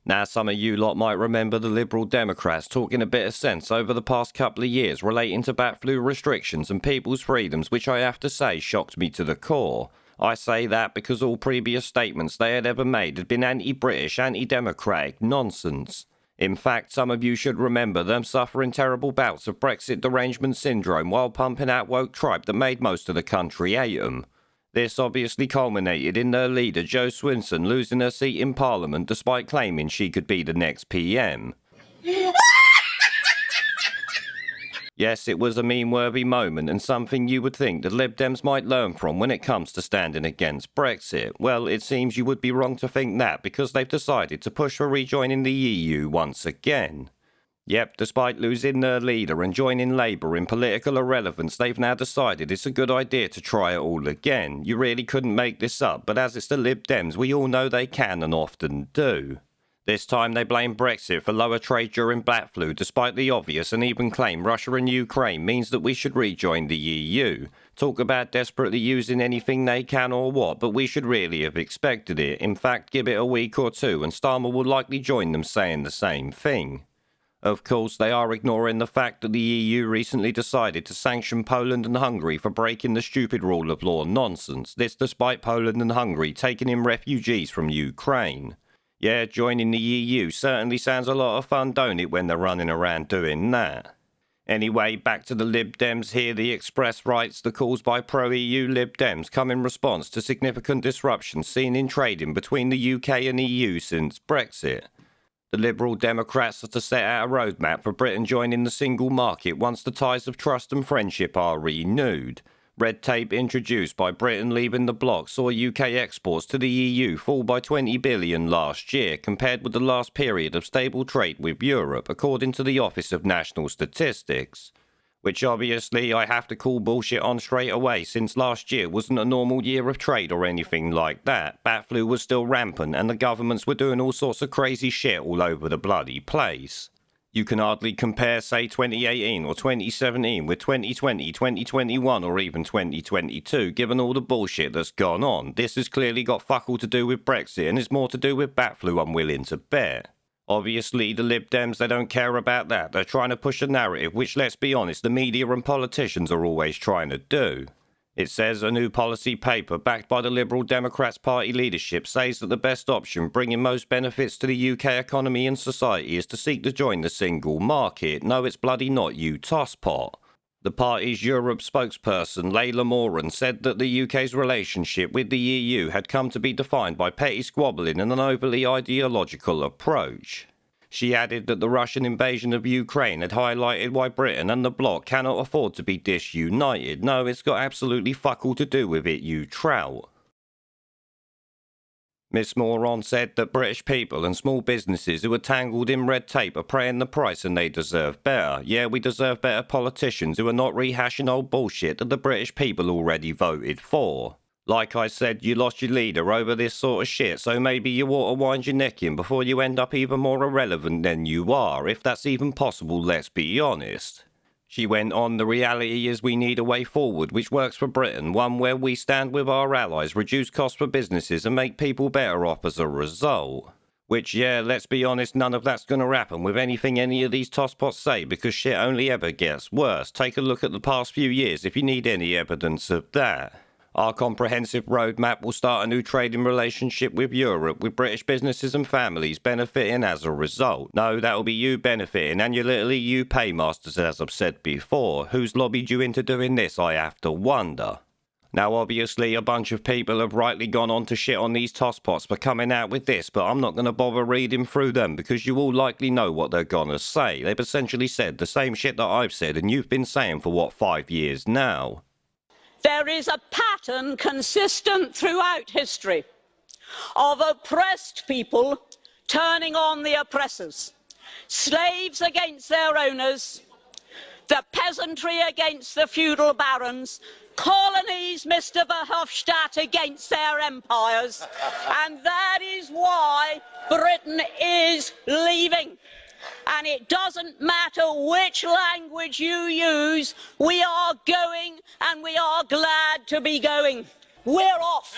Now, some of you lot might remember the Liberal Democrats talking a bit of sense over the past couple of years relating to bat flu restrictions and people's freedoms, which I have to say shocked me to the core. I say that because all previous statements they had ever made had been anti-British, anti-democratic nonsense. In fact, some of you should remember them suffering terrible bouts of Brexit derangement syndrome while pumping out woke tripe that made most of the country hate them. This obviously culminated in their leader, Jo Swinson, losing her seat in Parliament despite claiming she could be the next PM. Yes, it was a meme-worthy moment and something you would think the Lib Dems might learn from when it comes to standing against Brexit. Well, it seems you would be wrong to think that because they've decided to push for rejoining the EU once again. Yep, despite losing their leader and joining Labour in political irrelevance, they've now decided it's a good idea to try it all again. You really couldn't make this up, but as it's the Lib Dems, we all know they can and often do. This time they blame Brexit for lower trade during bat flu, despite the obvious, and even claim Russia and Ukraine means that we should rejoin the EU. Talk about desperately using anything they can or what, but we should really have expected it. In fact, give it a week or two and Starmer will likely join them saying the same thing. Of course, they are ignoring the fact that the EU recently decided to sanction Poland and Hungary for breaking the stupid rule of law nonsense. This despite Poland and Hungary taking in refugees from Ukraine. Yeah, joining the EU certainly sounds a lot of fun, don't it, when they're running around doing that? Anyway, back to the Lib Dems here. The Express writes the calls by pro-EU Lib Dems come in response to significant disruptions seen in trading between the UK and EU since Brexit. The Liberal Democrats are to set out a roadmap for Britain joining the single market once the ties of trust and friendship are renewed. Red tape introduced by Britain leaving the bloc saw UK exports to the EU fall by 20 billion last year, compared with the last period of stable trade with Europe, according to the Office of National Statistics. Which obviously I have to call bullshit on straight away, since last year wasn't a normal year of trade or anything like that. Bat flu was still rampant and the governments were doing all sorts of crazy shit all over the bloody place. You can hardly compare, say, 2018 or 2017 with 2020, 2021 or even 2022, given all the bullshit that's gone on. This has clearly got fuck all to do with Brexit and is more to do with bat flu, I'm willing to bet. Obviously, the Lib Dems, they don't care about that. They're trying to push a narrative which, let's be honest, the media and politicians are always trying to do. It says a new policy paper backed by the Liberal Democrats party leadership says that the best option, bringing most benefits to the UK economy and society, is to seek to join the single market. No, it's bloody not, you tosspot. The party's Europe spokesperson, Layla Moran, said that the UK's relationship with the EU had come to be defined by petty squabbling and an overly ideological approach. She added that the Russian invasion of Ukraine had highlighted why Britain and the bloc cannot afford to be disunited. No, it's got absolutely fuck all to do with it, you trout. Miss Moran said that British people and small businesses who are tangled in red tape are paying the price and they deserve better. Yeah, we deserve better politicians who are not rehashing old bullshit that the British people already voted for. Like I said, you lost your leader over this sort of shit, so maybe you ought to wind your neck in before you end up even more irrelevant than you are, if that's even possible, let's be honest. She went on, the reality is we need a way forward which works for Britain, one where we stand with our allies, reduce costs for businesses and make people better off as a result. Which, yeah, let's be honest, none of that's going to happen with anything any of these tosspots say, because shit only ever gets worse. Take a look at the past few years if you need any evidence of that. Our comprehensive roadmap will start a new trading relationship with Europe, with British businesses and families benefiting as a result. No, that'll be you benefiting, and you're literally you paymasters, as I've said before. Who's lobbied you into doing this, I have to wonder. Now, obviously, a bunch of people have rightly gone on to shit on these tosspots for coming out with this, but I'm not going to bother reading through them, because you all likely know what they're gonna say. They've essentially said the same shit that I've said, and you've been saying for, what, 5 years now? There is a pattern consistent throughout history of oppressed people turning on the oppressors, slaves against their owners, the peasantry against the feudal barons, colonies, Mr. Verhofstadt, against their empires, and that is why Britain is leaving. And it doesn't matter which language you use, we are going and we are glad to be going. We're off.